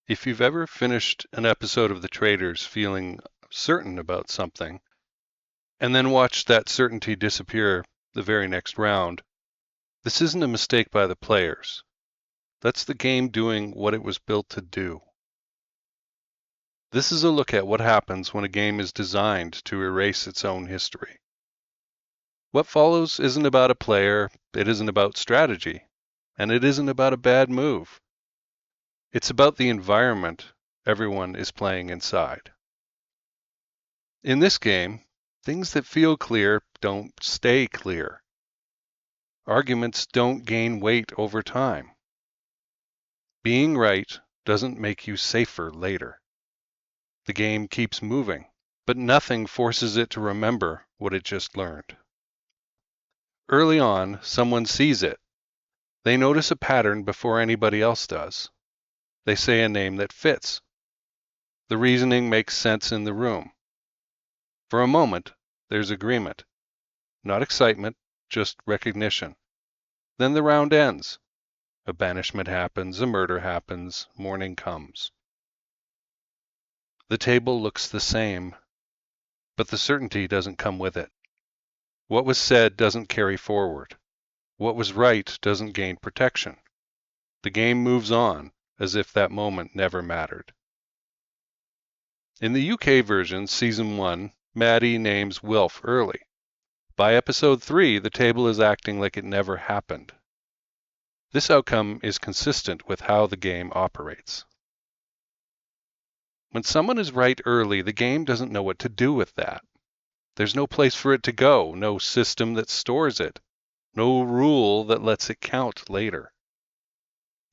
If you've ever finished an episode of The Traitors feeling certain about something, and then watched that certainty disappear the very next round, this isn't a mistake by the players. That's the game doing what it was built to do. This is a look at what happens when a game is designed to erase its own history. What follows isn't about a player, it isn't about strategy, and it isn't about a bad move. It's about the environment everyone is playing inside. In this game, things that feel clear don't stay clear. Arguments don't gain weight over time. Being right doesn't make you safer later. The game keeps moving, but nothing forces it to remember what it just learned. Early on, someone sees it. They notice a pattern before anybody else does. They say a name that fits. The reasoning makes sense in the room. For a moment, there's agreement. Not excitement, just recognition. Then the round ends. A banishment happens, a murder happens, morning comes. The table looks the same, but the certainty doesn't come with it. What was said doesn't carry forward. What was right doesn't gain protection. The game moves on, as if that moment never mattered. In the UK version, Season 1, Maddie names Wilf early. By Episode 3, the table is acting like it never happened. This outcome is consistent with how the game operates. When someone is right early, the game doesn't know what to do with that. There's no place for it to go, no system that stores it, no rule that lets it count later.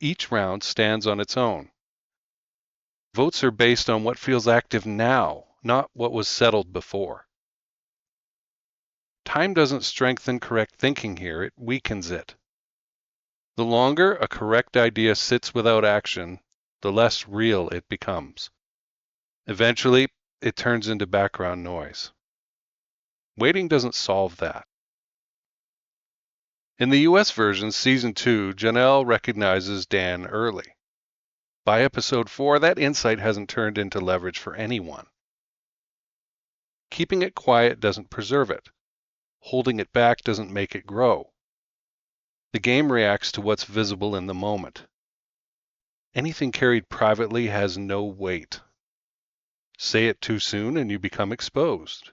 Each round stands on its own. Votes are based on what feels active now, not what was settled before. Time doesn't strengthen correct thinking here, it weakens it. The longer a correct idea sits without action, the less real it becomes. Eventually, it turns into background noise. Waiting doesn't solve that. In the US version, Season 2, Janelle recognizes Dan early. By Episode 4, that insight hasn't turned into leverage for anyone. Keeping it quiet doesn't preserve it. Holding it back doesn't make it grow. The game reacts to what's visible in the moment. Anything carried privately has no weight. Say it too soon and you become exposed.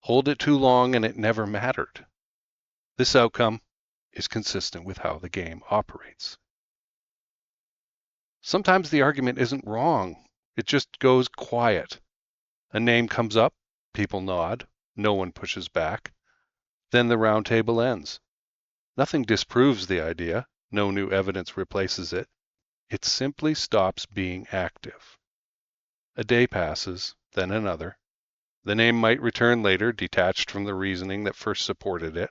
Hold it too long and it never mattered. This outcome is consistent with how the game operates. Sometimes the argument isn't wrong. It just goes quiet. A name comes up, people nod, no one pushes back. Then the round table ends. Nothing disproves the idea, no new evidence replaces it. It simply stops being active. A day passes, then another. The name might return later, detached from the reasoning that first supported it,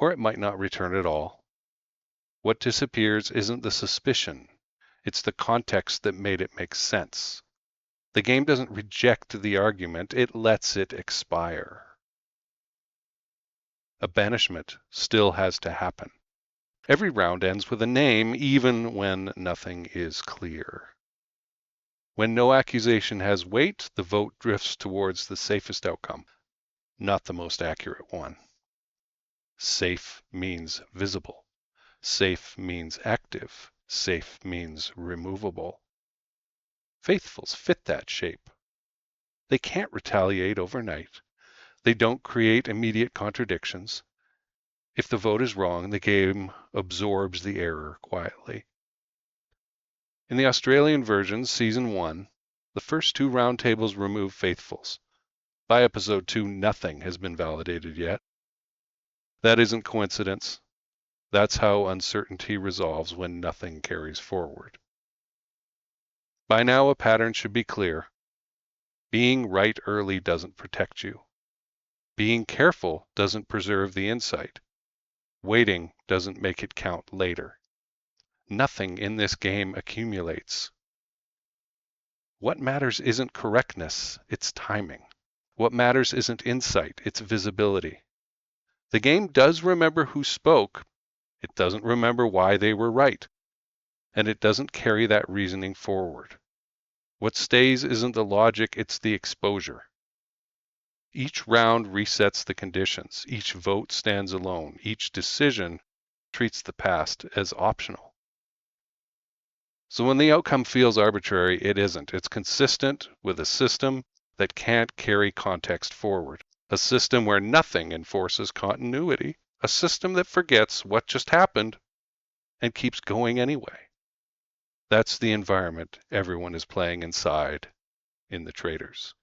or it might not return at all. What disappears isn't the suspicion, it's the context that made it make sense. The game doesn't reject the argument, it lets it expire. A banishment still has to happen. Every round ends with a name, even when nothing is clear. When no accusation has weight, the vote drifts towards the safest outcome, not the most accurate one. Safe means visible. Safe means active. Safe means removable. Faithfuls fit that shape. They can't retaliate overnight. They don't create immediate contradictions. If the vote is wrong, the game absorbs the error quietly. In the Australian version, Season 1, the first two round tables remove faithfuls. By Episode 2, nothing has been validated yet. That isn't coincidence. That's how uncertainty resolves when nothing carries forward. By now, a pattern should be clear. Being right early doesn't protect you. Being careful doesn't preserve the insight. Waiting doesn't make it count later. Nothing in this game accumulates. What matters isn't correctness, it's timing. What matters isn't insight, it's visibility. The game does remember who spoke. It doesn't remember why they were right. and it doesn't carry that reasoning forward. What stays isn't the logic, it's the exposure. Each round resets the conditions. Each vote stands alone. Each decision treats the past as optional. So when the outcome feels arbitrary, it isn't. It's consistent with a system that can't carry context forward. A system where nothing enforces continuity. A system that forgets what just happened and keeps going anyway. That's the environment everyone is playing inside in the Traitors.